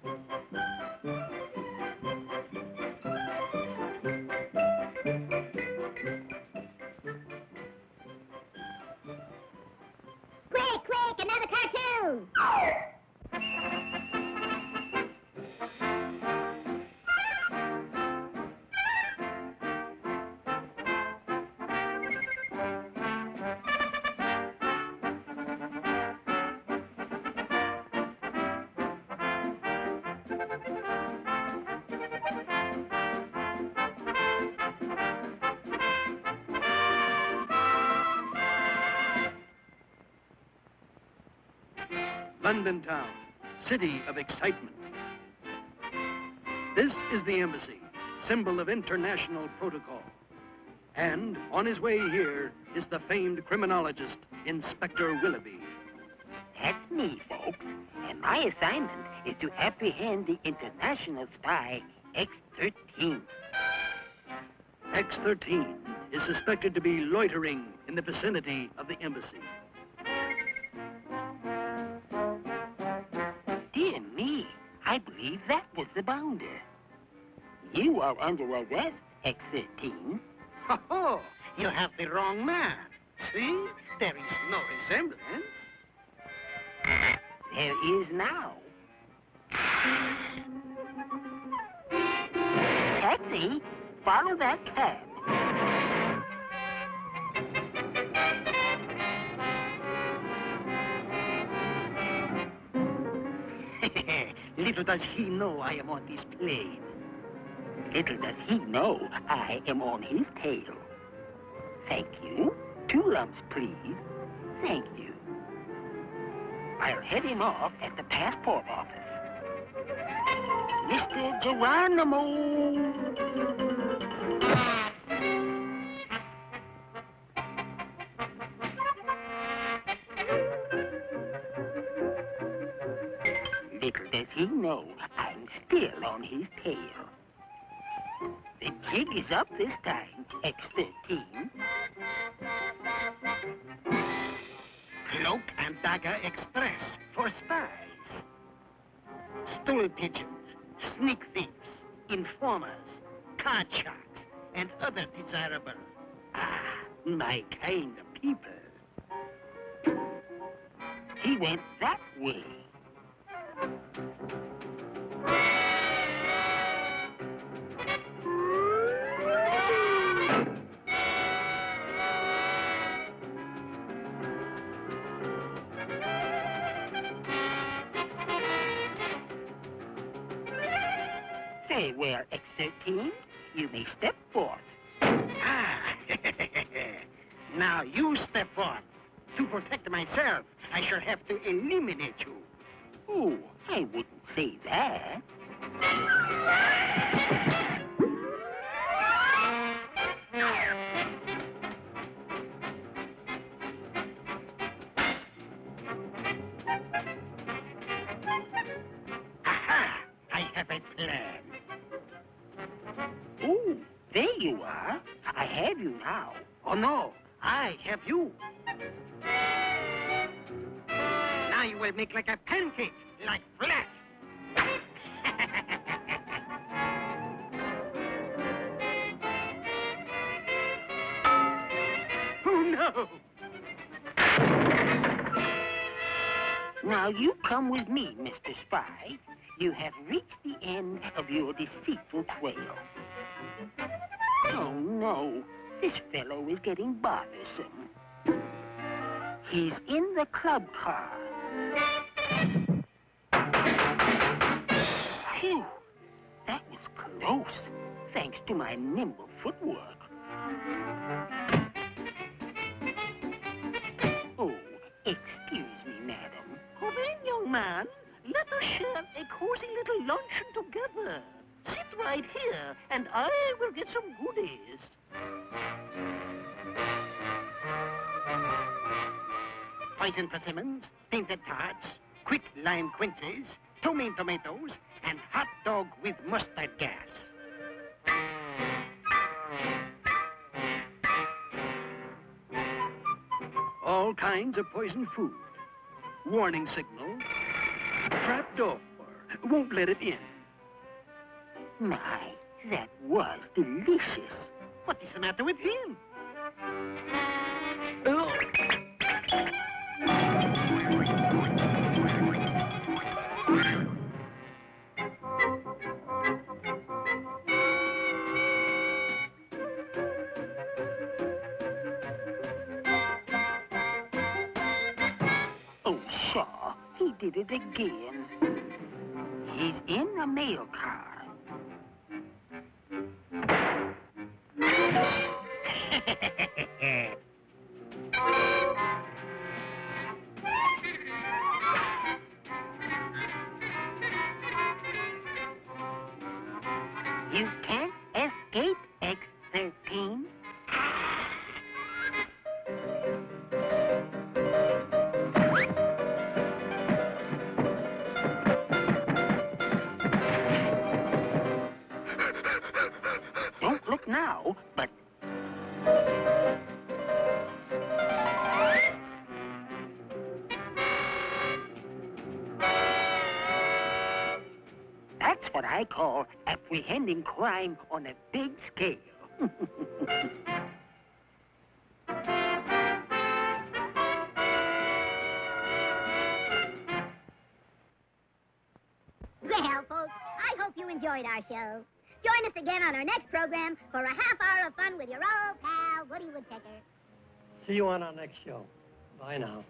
Quick, another cartoon! London town, city of excitement. This is the embassy, symbol of international protocol. And on his way here is the famed criminologist, Inspector Willoughby. That's me, folks. And my assignment is to apprehend the international spy, X-13. X-13 is suspected to be loitering in the vicinity of the embassy. Dear me, I believe that was the bounder. You are under arrest, X-13. Oh, you have the wrong man. See? There is no resemblance. There is now. Taxi, follow that cab. Little does he know I am on this plane. Little does he know I am on his tail. Thank you. 2 lumps, please. Thank you. I'll head him off at the passport office. Mr. Geronimo! Little does he know I'm still on his tail. The jig is up this time, X-13. Cloak and Dagger Express for spies. Stool pigeons, sneak thieves, informers, card sharks, and other desirable, my kind of people. He went that way. Very well, X-13. You may step forth. Now you step forth. To protect myself, I shall have to eliminate you. Oh, I wouldn't say that. Aha! I have a plan. Oh, there you are. I have you now. Oh, no. I have you. Now you will make like a pancake, like flat. Oh, no. Now you come with me, Mr. Spy. You have reached the end of your deceitful trail. Oh, no. This fellow is getting bothersome. He's in the club car. Phew. That was close, thanks to my nimble footwork. Oh, excuse me, madam. Come in, young man. Let us share a cozy little luncheon together. Sit right here, and I will get some goodies. Poison persimmons, painted tarts, quick lime quinces, ptomaine tomatoes, and hot dog with mustard gas. All kinds of poison food. Warning signal, trap door, won't let it in. My, that was delicious. What is the matter with him? Oh. Oh, Shaw, he did it again. He's in the mail car. You can't escape X-13. Don't look now, but... That's what I call apprehending crime on a big scale. Well, folks, I hope you enjoyed our show. Join us again on our next program for a half hour of fun with your old pal, Woody Woodpecker. See you on our next show. Bye now.